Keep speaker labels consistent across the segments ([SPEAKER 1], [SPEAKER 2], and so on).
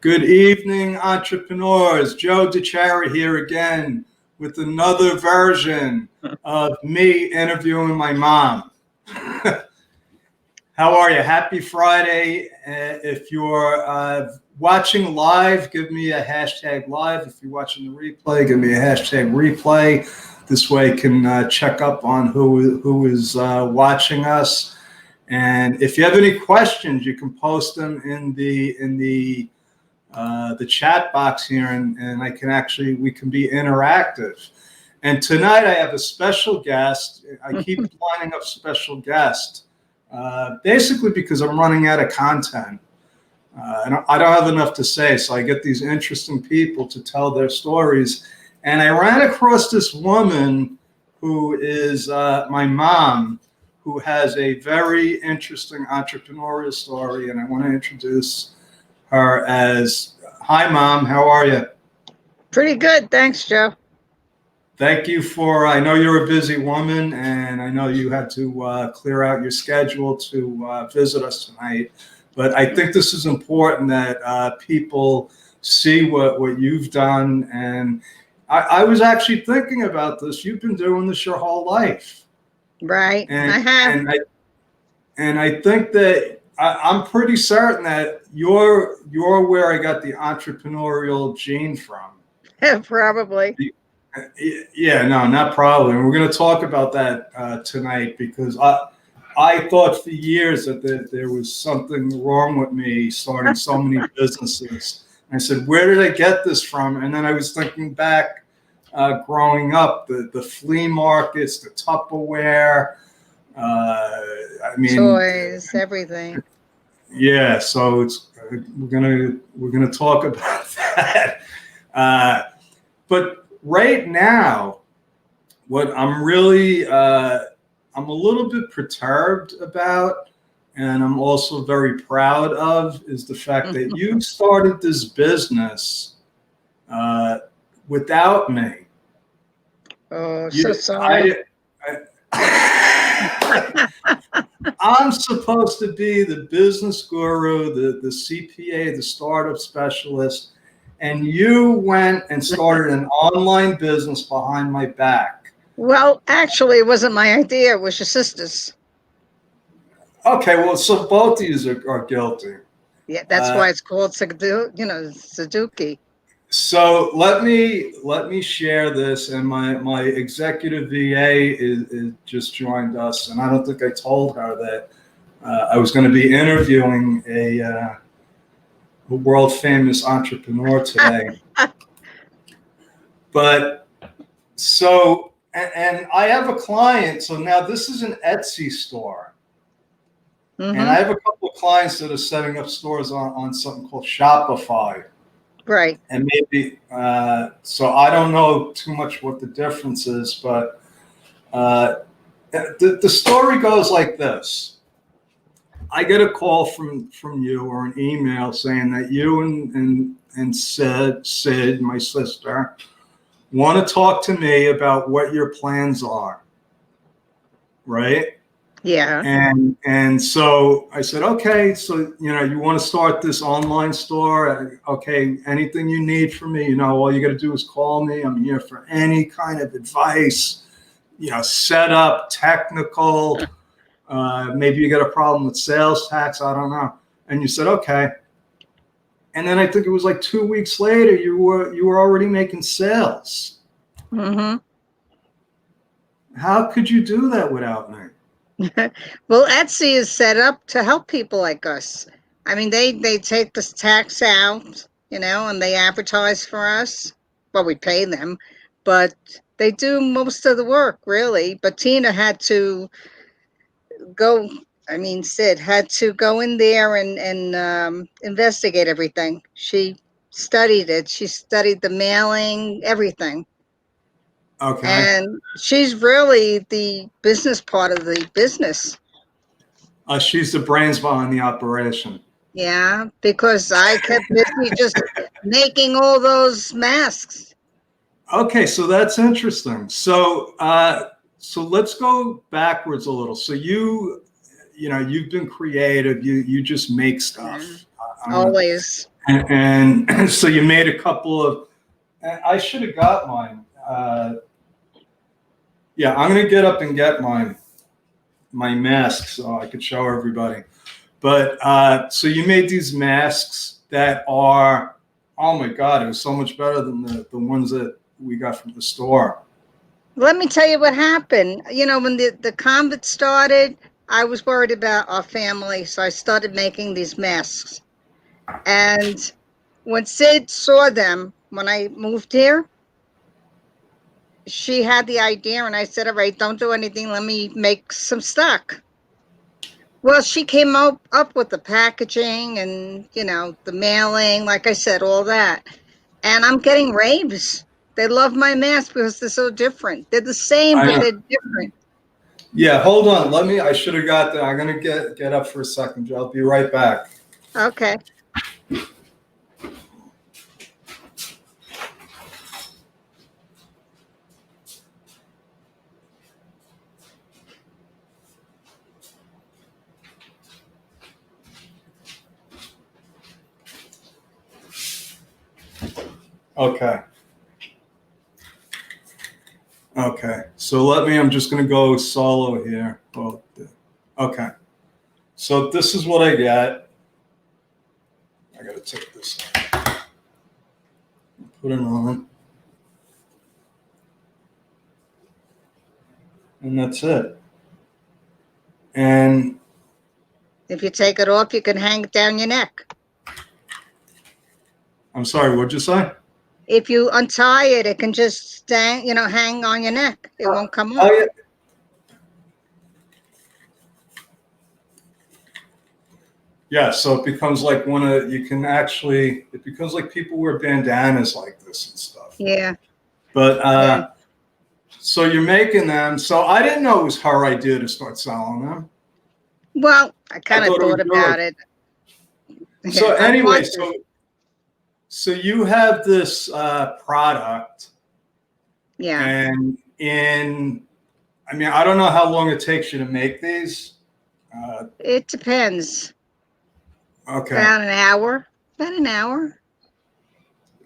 [SPEAKER 1] Good evening, entrepreneurs. Joe DeChara here again with another version of me interviewing my mom. How are you? Happy Friday. If you're watching live, give me a hashtag live. If you're watching the replay, give me a hashtag replay. This way I can check up on who is watching us. And if you have any questions, you can post them in the chat box here, and we can be interactive. And tonight I have a special guest. I keep lining up special guests, basically because I'm running out of content. And I don't have enough to say, so I get these interesting people to tell their stories. And I ran across this woman who is my mom, who has a very interesting entrepreneurial story, and I want to introduce her as, hi, Mom, how are you?
[SPEAKER 2] Pretty good, thanks, Joe.
[SPEAKER 1] Thank you I know you're a busy woman, and I know you had to clear out your schedule to visit us tonight, but I think this is important that people see what you've done, and I was actually thinking about this. You've been doing this your whole life.
[SPEAKER 2] Right,
[SPEAKER 1] And,
[SPEAKER 2] I have.
[SPEAKER 1] And I think that I'm pretty certain that you're where I got the entrepreneurial gene from.
[SPEAKER 2] Probably.
[SPEAKER 1] Yeah, no, not probably. And we're going to talk about that tonight, because I thought for years that there was something wrong with me starting so many businesses. And I said, where did I get this from? And then I was thinking back, growing up, the flea markets, the Tupperware,
[SPEAKER 2] toys, everything.
[SPEAKER 1] Yeah, so we're gonna talk about that. But right now, what I'm really I'm a little bit perturbed about, and I'm also very proud of, is the fact that you started this business without me.
[SPEAKER 2] Oh, so sorry.
[SPEAKER 1] I'm supposed to be the business guru, the CPA, the startup specialist, and you went and started an online business behind my back.
[SPEAKER 2] Well, actually, it wasn't my idea. It was your sister's.
[SPEAKER 1] Okay, well, so both of you are guilty.
[SPEAKER 2] Yeah, that's why it's called Suzuki.
[SPEAKER 1] So let me share this, and my executive VA is just joined us, and I don't think I told her that I was going to be interviewing a world famous entrepreneur today. But so, and I have a client. So now this is an Etsy store, and I have a couple of clients that are setting up stores on something called Shopify.
[SPEAKER 2] Right.
[SPEAKER 1] And maybe, so I don't know too much what the difference is, but the story goes like this. I get a call from you, or an email saying that you and Sid, my sister, want to talk to me about what your plans are, right?
[SPEAKER 2] Yeah.
[SPEAKER 1] And so I said, okay, so, you want to start this online store. Okay. Anything you need from me, all you got to do is call me. I'm here for any kind of advice, setup, technical, maybe you got a problem with sales tax. I don't know. And you said, okay. And then I think it was like 2 weeks later, you were already making sales.
[SPEAKER 2] Mm-hmm.
[SPEAKER 1] How could you do that without me?
[SPEAKER 2] Well, Etsy is set up to help people like us. I mean, they take this tax out, and they advertise for us. Well, we pay them, but they do most of the work, really. But Tina had to go. I mean, Sid had to go in there and investigate everything. She studied it. She studied the mailing, everything.
[SPEAKER 1] Okay.
[SPEAKER 2] And she's really the business part of the business.
[SPEAKER 1] She's the brains behind the operation.
[SPEAKER 2] Yeah, because I kept busy just making all those masks.
[SPEAKER 1] Okay, so that's interesting. So so let's go backwards a little. So you've been creative. You just make stuff.
[SPEAKER 2] Always.
[SPEAKER 1] And so you made a couple of. I should have got mine. Yeah, I'm gonna get up and get my mask so I could show everybody. But so you made these masks that are, oh my God, it was so much better than the ones that we got from the store.
[SPEAKER 2] Let me tell you what happened. You know, when the COVID started, I was worried about our family, so I started making these masks. And when Sid saw them, when I moved here, she had the idea, and I said, all right, don't do anything. Let me make some stock. Well, she came up with the packaging and, you know, the mailing, like I said, all that. And I'm getting raves. They love my masks because they're so different. They're the same, but they're different.
[SPEAKER 1] Yeah, hold on. I should have got that. I'm gonna get up for a second, Joe. I'll be right back.
[SPEAKER 2] Okay.
[SPEAKER 1] Okay. Okay. So I'm just going to go solo here. Oh, okay. So this is what I got. I got to take this out. Put it on. And that's it. And
[SPEAKER 2] if you take it off, you can hang it down your neck.
[SPEAKER 1] I'm sorry, what'd you say?
[SPEAKER 2] If you untie it, it can just hang on your neck. It won't come off.
[SPEAKER 1] Oh, yeah. Yeah, so it becomes like it becomes like people wear bandanas like this and stuff.
[SPEAKER 2] Yeah.
[SPEAKER 1] But so you're making them. So I didn't know it was her idea to start selling them.
[SPEAKER 2] Well, I kind of thought about it.
[SPEAKER 1] So anyway, so you have this product.
[SPEAKER 2] Yeah.
[SPEAKER 1] And I mean, I don't know how long it takes you to make these.
[SPEAKER 2] It depends.
[SPEAKER 1] Okay.
[SPEAKER 2] About an hour. About an hour.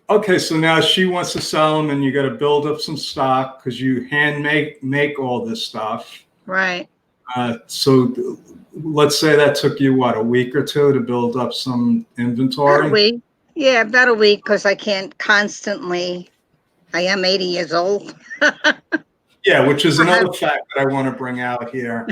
[SPEAKER 1] Okay, so now she wants to sell them, and you got to build up some stock because you hand make all this stuff.
[SPEAKER 2] Right.
[SPEAKER 1] So let's say that took you, what, a week or two to build up some inventory?
[SPEAKER 2] About a week. Yeah, about a week because I can't constantly. I am 80 years old.
[SPEAKER 1] Yeah, which is another fact that I want to bring out here.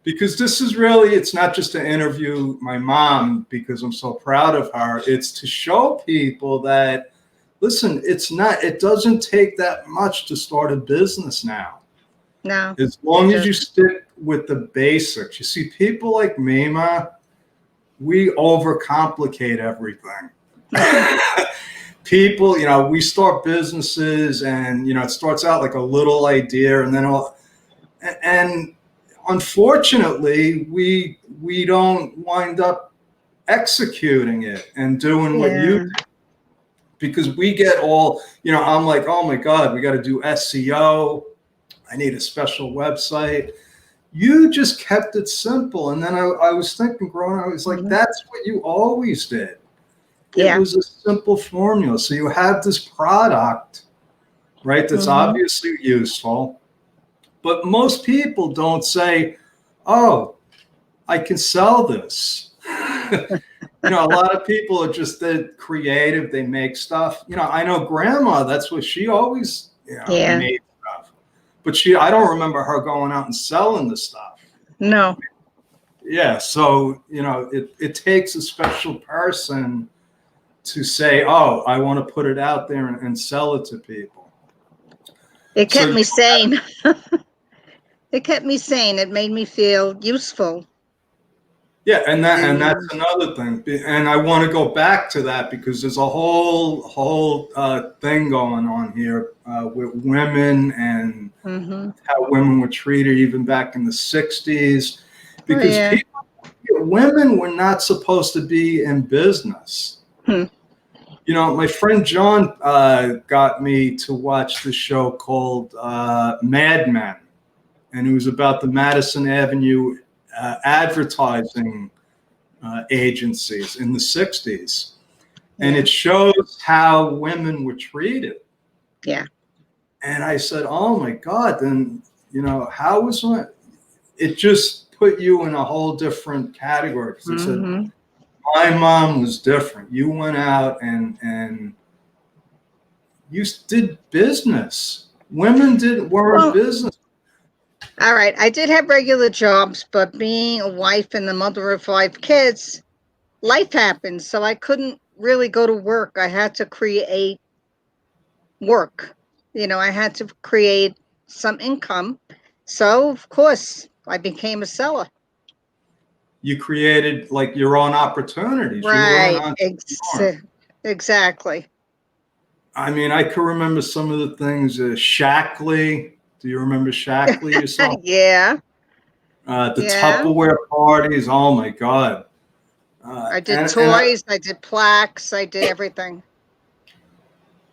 [SPEAKER 1] Because this is really, it's not just to interview my mom because I'm so proud of her. It's to show people that, listen, it doesn't take that much to start a business now.
[SPEAKER 2] No.
[SPEAKER 1] As long as you stick with the basics. You see, people like me, we overcomplicate everything. People, we start businesses and, it starts out like a little idea and then unfortunately, we don't wind up executing it and doing what you do because we get all, I'm like, oh my God, we got to do SEO. I need a special website. You just kept it simple. And then I was thinking growing up, I was like, that's what you always did. It was a simple formula. So you have this product, right, that's obviously useful. But most people don't say, oh, I can sell this. A lot of people are just creative. They make stuff. I know grandma, that's what she always made stuff. But I don't remember her going out and selling the stuff.
[SPEAKER 2] No.
[SPEAKER 1] Yeah. So, it takes a special person to say, oh, I want to put it out there and sell it to people.
[SPEAKER 2] It kept me sane. It kept me sane. It made me feel useful.
[SPEAKER 1] Yeah, and that's another thing. And I want to go back to that because there's a whole thing going on here with women and how women were treated even back in the 60s. Because women were not supposed to be in business. My friend John got me to watch the show called Mad Men. And it was about the Madison Avenue advertising agencies in the 60s. And
[SPEAKER 2] Yeah.
[SPEAKER 1] it shows how women were treated.
[SPEAKER 2] Yeah.
[SPEAKER 1] And I said, oh my God, then, how was it just put you in a whole different category. Because I said,
[SPEAKER 2] Mm-hmm.
[SPEAKER 1] my mom was different. You went out and you did business. Women weren't
[SPEAKER 2] Well,
[SPEAKER 1] business.
[SPEAKER 2] all right. I did have regular jobs, but being a wife and the mother of 5 kids, life happened. So I couldn't really go to work. I had to create work. I had to create some income. So, of course, I became a seller.
[SPEAKER 1] You created like your own opportunities. You were an
[SPEAKER 2] Right.
[SPEAKER 1] entrepreneur.
[SPEAKER 2] Exactly.
[SPEAKER 1] I mean, I can remember some of the things. Shackley. Do you remember Shackley yourself?
[SPEAKER 2] Yeah.
[SPEAKER 1] The
[SPEAKER 2] Yeah.
[SPEAKER 1] Tupperware parties. Oh my God.
[SPEAKER 2] I did
[SPEAKER 1] And
[SPEAKER 2] toys. I did plaques. I did everything.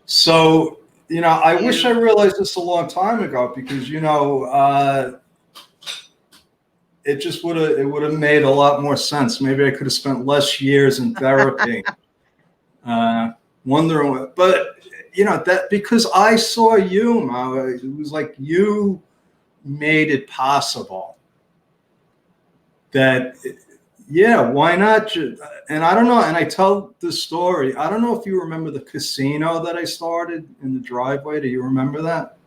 [SPEAKER 1] so, I wish
[SPEAKER 2] Yeah.
[SPEAKER 1] I realized this a long time ago because, it would have made a lot more sense. Maybe I could have spent less years in therapy, wondering what, but that because I saw you, Ma, it was like you made it possible that, yeah, why not? And I don't know. And I tell this story. I don't know if you remember the casino that I started in the driveway. Do you remember that?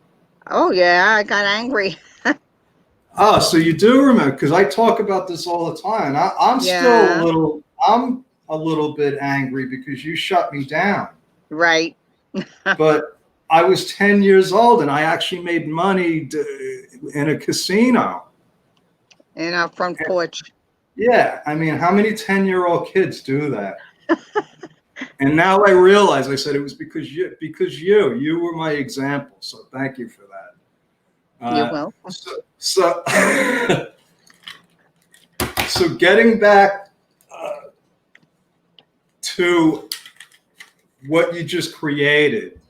[SPEAKER 2] Oh, yeah. I got angry.
[SPEAKER 1] Oh, so you do remember, because I talk about this all the time. I'm still
[SPEAKER 2] Yeah.
[SPEAKER 1] I'm a little bit angry because you shut me down.
[SPEAKER 2] Right.
[SPEAKER 1] But I was 10 years old and I actually made money in a casino.
[SPEAKER 2] In our front porch.
[SPEAKER 1] Yeah, I mean, how many 10-year-old kids do that? And now I realize, I said it was because you were my example. So thank you for that.
[SPEAKER 2] You're welcome.
[SPEAKER 1] So so getting back to what you just created,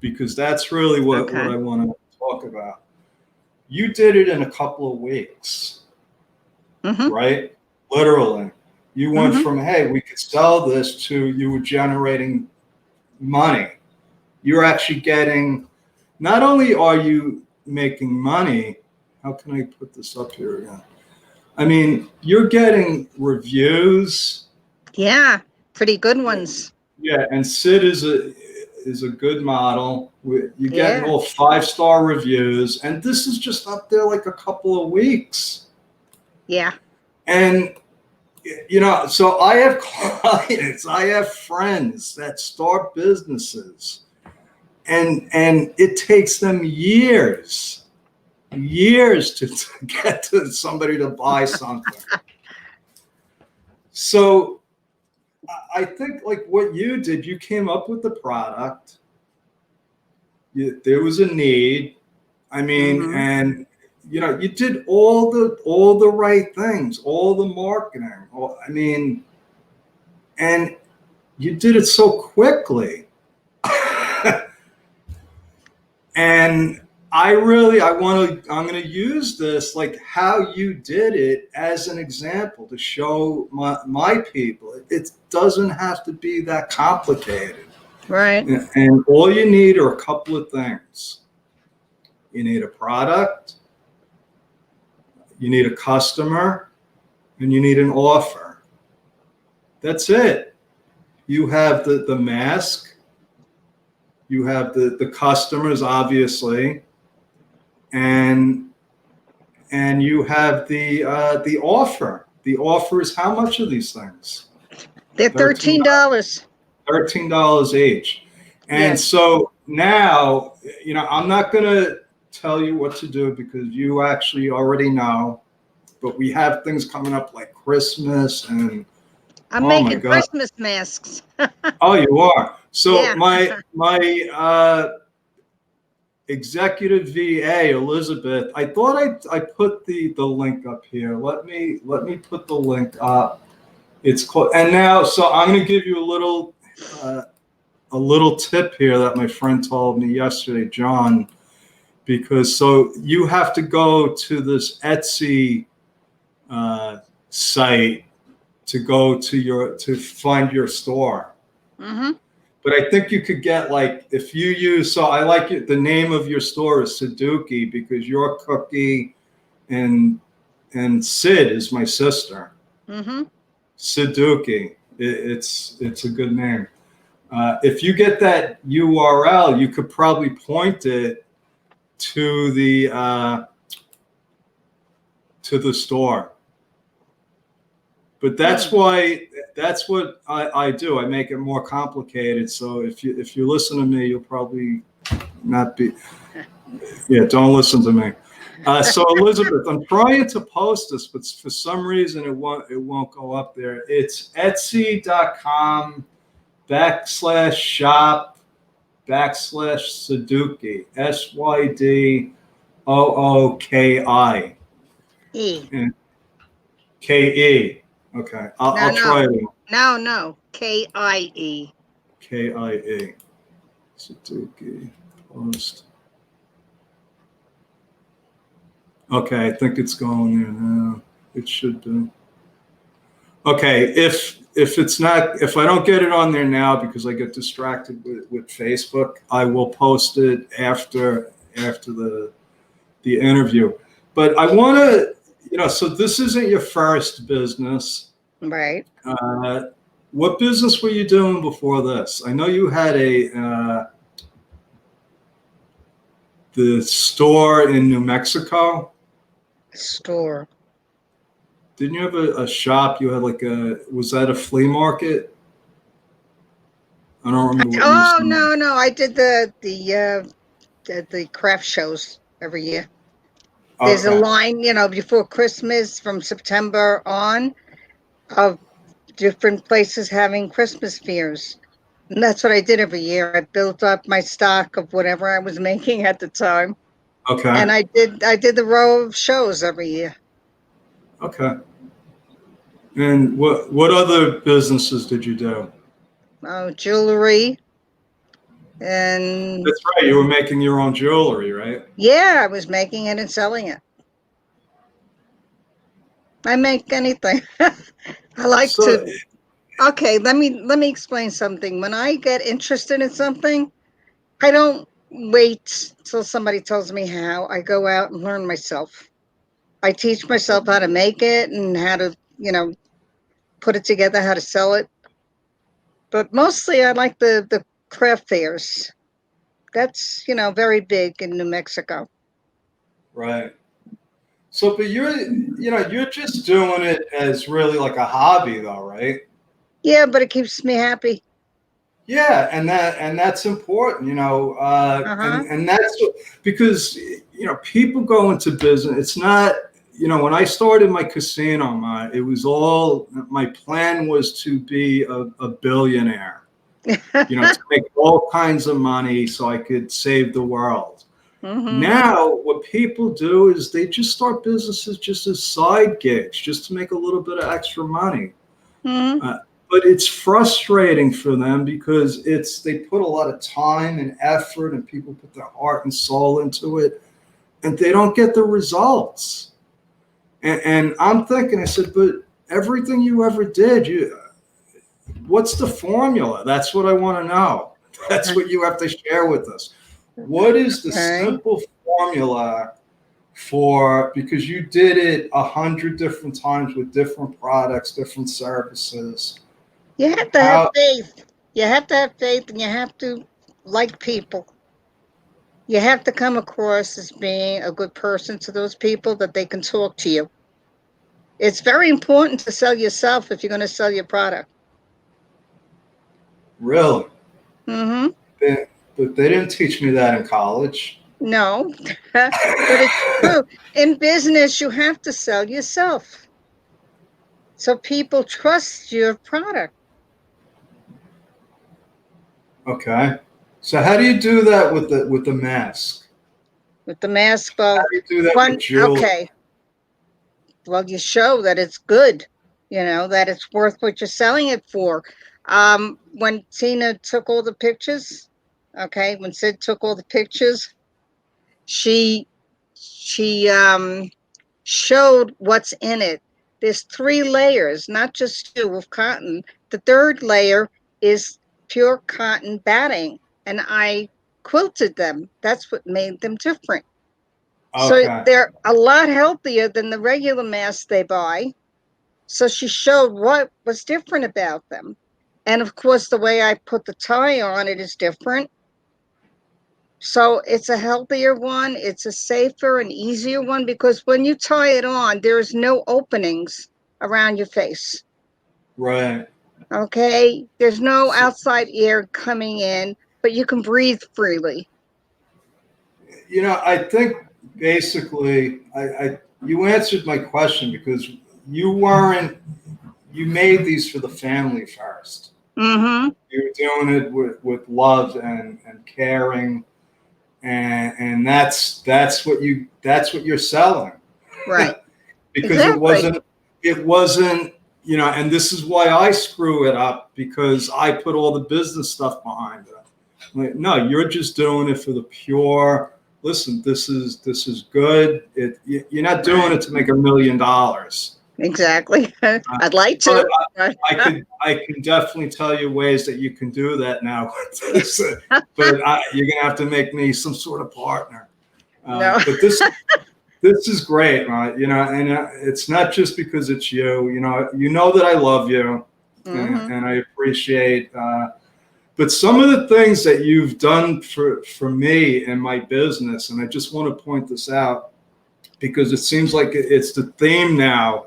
[SPEAKER 1] because that's really what
[SPEAKER 2] Okay.
[SPEAKER 1] I want to talk about. You did it in a couple of weeks,
[SPEAKER 2] Mm-hmm.
[SPEAKER 1] right? Literally. You went
[SPEAKER 2] Mm-hmm.
[SPEAKER 1] from, hey, we could sell this, to you were generating money. You're actually getting, not only are you making money, how can I put this up here again? I mean, you're getting reviews.
[SPEAKER 2] Yeah. Pretty good ones.
[SPEAKER 1] Yeah, and Sid is a good model. You're getting
[SPEAKER 2] Yeah.
[SPEAKER 1] all 5-star reviews, and this is just up there like a couple of weeks.
[SPEAKER 2] Yeah.
[SPEAKER 1] And so I have clients, I have friends that start businesses, and it takes them years to get to somebody to buy something. So I think like what you did, you came up with the product. There was a need. I mean,
[SPEAKER 2] Mm-hmm.
[SPEAKER 1] and you did all the right things, all the marketing. I mean, and you did it so quickly. And I'm going to use this, like how you did it, as an example to show my people. It doesn't have to be that complicated.
[SPEAKER 2] Right.
[SPEAKER 1] And all you need are a couple of things. You need a product, you need a customer, and you need an offer. That's it. You have the mask, you have the customers, obviously, and you have the offer. The offer is how much of these things?
[SPEAKER 2] They're $13.
[SPEAKER 1] $13 each. And
[SPEAKER 2] Yes.
[SPEAKER 1] so now, I'm not going to tell you what to do because you actually already know, but we have things coming up like Christmas and,
[SPEAKER 2] I'm
[SPEAKER 1] oh my
[SPEAKER 2] making
[SPEAKER 1] God.
[SPEAKER 2] Christmas masks.
[SPEAKER 1] Oh, you are. So
[SPEAKER 2] Yeah.
[SPEAKER 1] my executive VA, Elizabeth, I thought I put the link up here. Let me put the link up. It's called, and now, so I'm going to give you a little tip here that my friend told me yesterday, John, because so you have to go to this Etsy site to go to find your store.
[SPEAKER 2] Mm-hmm.
[SPEAKER 1] But I think you could get, like, if you use, so I like it, the name of your store is Sudoku, because your Cookie and Sid is my sister.
[SPEAKER 2] Mm-hmm.
[SPEAKER 1] Sudoku. It's a good name. If you get that URL, you could probably point it to the store. But that's what I do. I make it more complicated. So if you listen to me, you'll probably not be. Yeah, don't listen to me. So Elizabeth, I'm trying to post this, but for some reason it won't go up there. It's etsy.com/shop/Sudoku, SYDOOKI.
[SPEAKER 2] E.
[SPEAKER 1] And KE. Okay,
[SPEAKER 2] No,
[SPEAKER 1] I'll try
[SPEAKER 2] no,
[SPEAKER 1] it.
[SPEAKER 2] no. KIE.
[SPEAKER 1] KIE. Sudoku post. Okay, I think it's going there now. It should do. Okay, if it's not, if I don't get it on there now because I get distracted with Facebook, I will post it after the interview. But I want to, so this isn't your first business.
[SPEAKER 2] Right.
[SPEAKER 1] What business were you doing before this? I know you had the store in New Mexico.
[SPEAKER 2] Store.
[SPEAKER 1] Didn't you have a shop? You had was that a flea market? I don't remember what you were
[SPEAKER 2] Oh,
[SPEAKER 1] saying.
[SPEAKER 2] no. I did the craft shows every year. There's a
[SPEAKER 1] Okay.
[SPEAKER 2] line, before Christmas from September on of different places having Christmas fairs. And that's what I did every year. I built up my stock of whatever I was making at the time.
[SPEAKER 1] Okay.
[SPEAKER 2] And I did the row of shows every year.
[SPEAKER 1] Okay. And what other businesses did you do?
[SPEAKER 2] Jewelry. And
[SPEAKER 1] That's right. You were making your own jewelry, right?
[SPEAKER 2] yeah, I was making it and selling it. I make anything. I like
[SPEAKER 1] So,
[SPEAKER 2] to. Okay, let me explain something. When I get interested in something, I don't wait till somebody tells me how. I go out and learn myself. I teach myself how to make it and how to, put it together, how to sell it. But mostly I like the craft fairs. That's, very big in New Mexico.
[SPEAKER 1] right. So, but you're just doing it as really like a hobby, though, right?
[SPEAKER 2] Yeah, but it keeps me happy.
[SPEAKER 1] Yeah, and that's important,
[SPEAKER 2] Uh-huh.
[SPEAKER 1] and that's because people go into business. It's not, when I started my casino, it was all, my plan was to be a billionaire, to make all kinds of money so I could save the world.
[SPEAKER 2] Mm-hmm.
[SPEAKER 1] Now, what people do is they just start businesses just as side gigs, just to make a little bit of extra money.
[SPEAKER 2] Mm-hmm.
[SPEAKER 1] But it's frustrating for them because they put a lot of time and effort, and people put their heart and soul into it, and they don't get the results. And I'm thinking, I said, but everything you ever did, what's the formula? That's what I want to know. That's what you have to share with us. What is the
[SPEAKER 2] Okay.
[SPEAKER 1] simple formula because you did it 100 different times with different products, different services?
[SPEAKER 2] You have to have
[SPEAKER 1] How
[SPEAKER 2] faith. You have to have faith and you have to like people. You have to come across as being a good person to those people that they can talk to you. It's very important to sell yourself if you're going to sell your product.
[SPEAKER 1] really?
[SPEAKER 2] Mm-hmm.
[SPEAKER 1] But they didn't teach me that in college.
[SPEAKER 2] No, but it's true. In business, you have to sell yourself so people trust your product.
[SPEAKER 1] Okay. So how do you do that with the mask?
[SPEAKER 2] With the mask,
[SPEAKER 1] How
[SPEAKER 2] well,
[SPEAKER 1] do you do that with
[SPEAKER 2] one,
[SPEAKER 1] jewelry?
[SPEAKER 2] okay, well, you show that it's good, that it's worth what you're selling it for. When Tina took all the pictures, okay, when Sid took all the pictures, she showed what's in it. there's 3 layers, not just 2 of cotton. The 3rd layer is pure cotton batting, and I quilted them. That's what made them different. So
[SPEAKER 1] Okay.
[SPEAKER 2] they're a lot healthier than the regular masks they buy. So she showed what was different about them. And of course, the way I put the tie on it is different. So it's a healthier one. It's a safer and easier one because when you tie it on, there's no openings around your face.
[SPEAKER 1] Right.
[SPEAKER 2] Okay. There's no outside air coming in, but you can breathe freely.
[SPEAKER 1] I think basically, you answered my question because you weren't, you made these for the family first.
[SPEAKER 2] Mm-hmm.
[SPEAKER 1] You were doing it with love and caring, and that's what you're selling.
[SPEAKER 2] Right.
[SPEAKER 1] Because
[SPEAKER 2] Exactly.
[SPEAKER 1] it wasn't, and this is why I screw it up, because I put all the business stuff behind it. Like, no, you're just doing it for the pure, listen, this is good. You're not doing it to make $1 million.
[SPEAKER 2] Exactly. I'd like
[SPEAKER 1] But
[SPEAKER 2] to.
[SPEAKER 1] I can definitely tell you ways that you can do that now. But you're gonna have to make me some sort of partner.
[SPEAKER 2] No.
[SPEAKER 1] But this is great, right? And it's not just because it's you. You know that I love you,
[SPEAKER 2] Mm-hmm.
[SPEAKER 1] and I appreciate. But some of the things that you've done for me and my business, and I just want to point this out because it seems like it's the theme now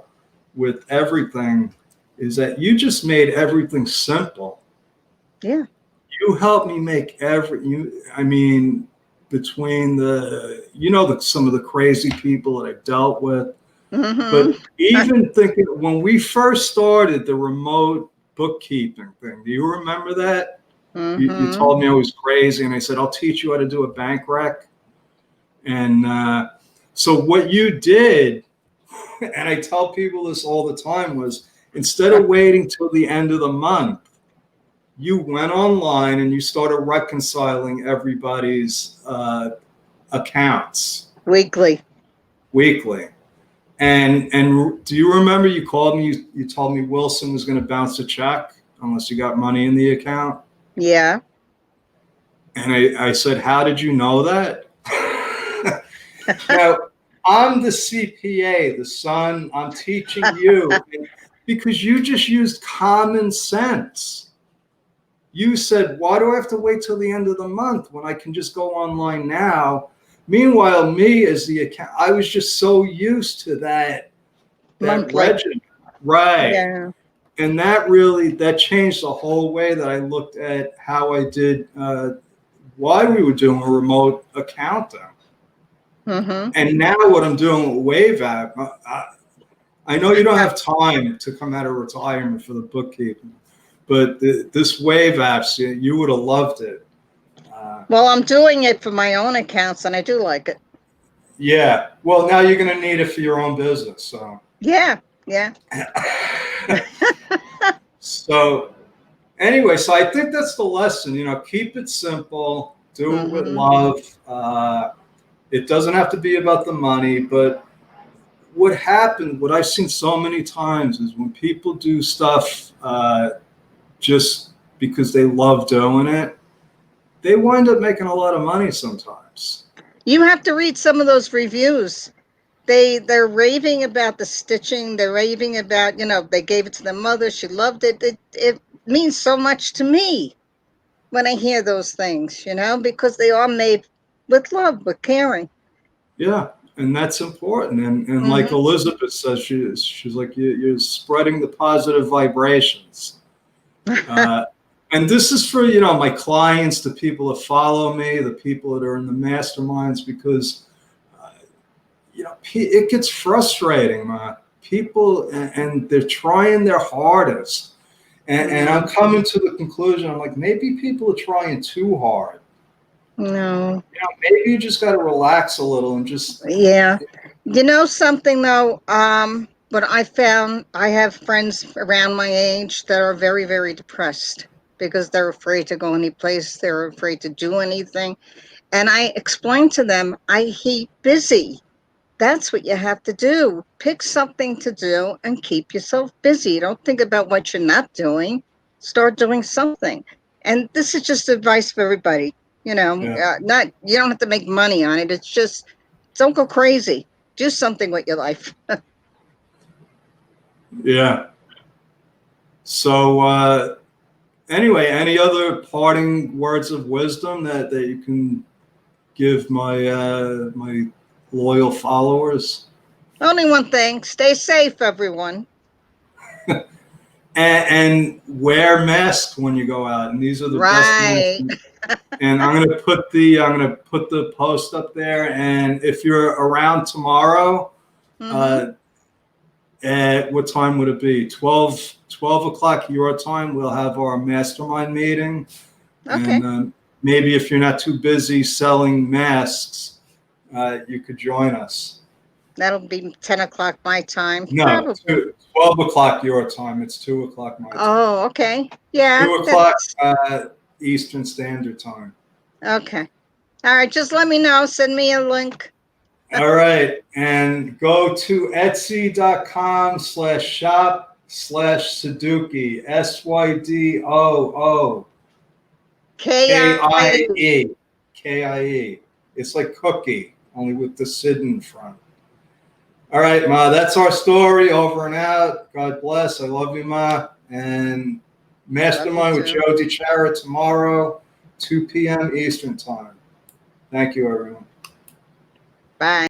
[SPEAKER 1] with everything, is that you just made everything simple.
[SPEAKER 2] Yeah.
[SPEAKER 1] You helped me make I mean, between some of the crazy people that I've dealt with,
[SPEAKER 2] Mm-hmm.
[SPEAKER 1] but even thinking when we first started the remote bookkeeping thing, do you remember that? You
[SPEAKER 2] Mm-hmm.
[SPEAKER 1] told me I was crazy, and I said, I'll teach you how to do a bank rec. And so what you did, and I tell people this all the time, was instead of waiting till the end of the month, you went online and you started reconciling everybody's accounts
[SPEAKER 2] Weekly.
[SPEAKER 1] weekly. And do you remember you called me? You told me Wilson was going to bounce a check unless you got money in the account.
[SPEAKER 2] Yeah.
[SPEAKER 1] And I said, how did you know that? Now, I'm the CPA, the son. I'm teaching you because you just used common sense. You said, why do I have to wait till the end of the month when I can just go online now? Meanwhile, me as the account, I was just so used to that
[SPEAKER 2] Monthly.
[SPEAKER 1] regimen. Right.
[SPEAKER 2] Yeah.
[SPEAKER 1] And that changed the whole way that I looked at how I did, why we were doing a remote accounting.
[SPEAKER 2] Mm-hmm.
[SPEAKER 1] And now what I'm doing with Wave App, I know you don't have time to come out of retirement for the bookkeeping, but this Wave apps, you would have loved it.
[SPEAKER 2] Well, I'm doing it for my own accounts, and I do like it.
[SPEAKER 1] Yeah. Well, now you're going to need it for your own business. So.
[SPEAKER 2] Yeah. Yeah.
[SPEAKER 1] So anyway, so I think that's the lesson. Keep it simple. Do it with
[SPEAKER 2] Mm-hmm.
[SPEAKER 1] love. It doesn't have to be about the money, but what I've seen so many times is when people do stuff just because they love doing it, they wind up making a lot of money sometimes.
[SPEAKER 2] You have to read some of those reviews. They're raving about the stitching. They're raving about, they gave it to the mother. She loved it. It means so much to me when I hear those things, because they are made with love, with caring.
[SPEAKER 1] Yeah, and that's important. And like
[SPEAKER 2] Mm-hmm.
[SPEAKER 1] Elizabeth says, she's like, you're spreading the positive vibrations. And this is for my clients, the people that follow me, the people that are in the masterminds, because it gets frustrating. People, and they're trying their hardest, and I'm coming to the conclusion. I'm like, maybe people are trying too hard.
[SPEAKER 2] No.
[SPEAKER 1] Maybe you just got to relax a little and just.
[SPEAKER 2] Yeah. You know something though, what I found, I have friends around my age that are very, very depressed because they're afraid to go any place. They're afraid to do anything. And I explained to them, I hate busy. That's what you have to do. Pick something to do and keep yourself busy. Don't think about what you're not doing. Start doing something. And this is just advice for everybody.
[SPEAKER 1] Yeah.
[SPEAKER 2] Not you don't have to make money on it. It's just don't go crazy. Do something with your life.
[SPEAKER 1] Yeah. So anyway, any other parting words of wisdom that you can give my loyal followers?
[SPEAKER 2] Only one thing: stay safe, everyone.
[SPEAKER 1] And wear masks when you go out. And these are the best
[SPEAKER 2] Right.
[SPEAKER 1] masks. And I'm gonna put the post up there. And if you're around tomorrow,
[SPEAKER 2] Mm-hmm.
[SPEAKER 1] uh, at what time would it be? 12 o'clock your time. We'll have our mastermind meeting.
[SPEAKER 2] Okay.
[SPEAKER 1] And maybe if you're not too busy selling masks, you could join us.
[SPEAKER 2] That'll be 10 o'clock my time,
[SPEAKER 1] No,
[SPEAKER 2] probably.
[SPEAKER 1] 12 o'clock your time. It's 2 o'clock my time.
[SPEAKER 2] Oh, okay. Yeah,
[SPEAKER 1] 2 o'clock
[SPEAKER 2] that's
[SPEAKER 1] Eastern Standard Time.
[SPEAKER 2] okay. All right, just let me know. Send me a link.
[SPEAKER 1] All right. And go to etsy.com/shop/Sudoku. SYDOO.
[SPEAKER 2] KIE.
[SPEAKER 1] KIE. KIE. It's like cookie, only with the Sid in front. All right, Ma, that's our story. Over and out. God bless. I love you, Ma. And Mastermind with
[SPEAKER 2] Love you
[SPEAKER 1] Joe DiChara tomorrow, 2 p.m. Eastern Time. Thank you, everyone.
[SPEAKER 2] Bye.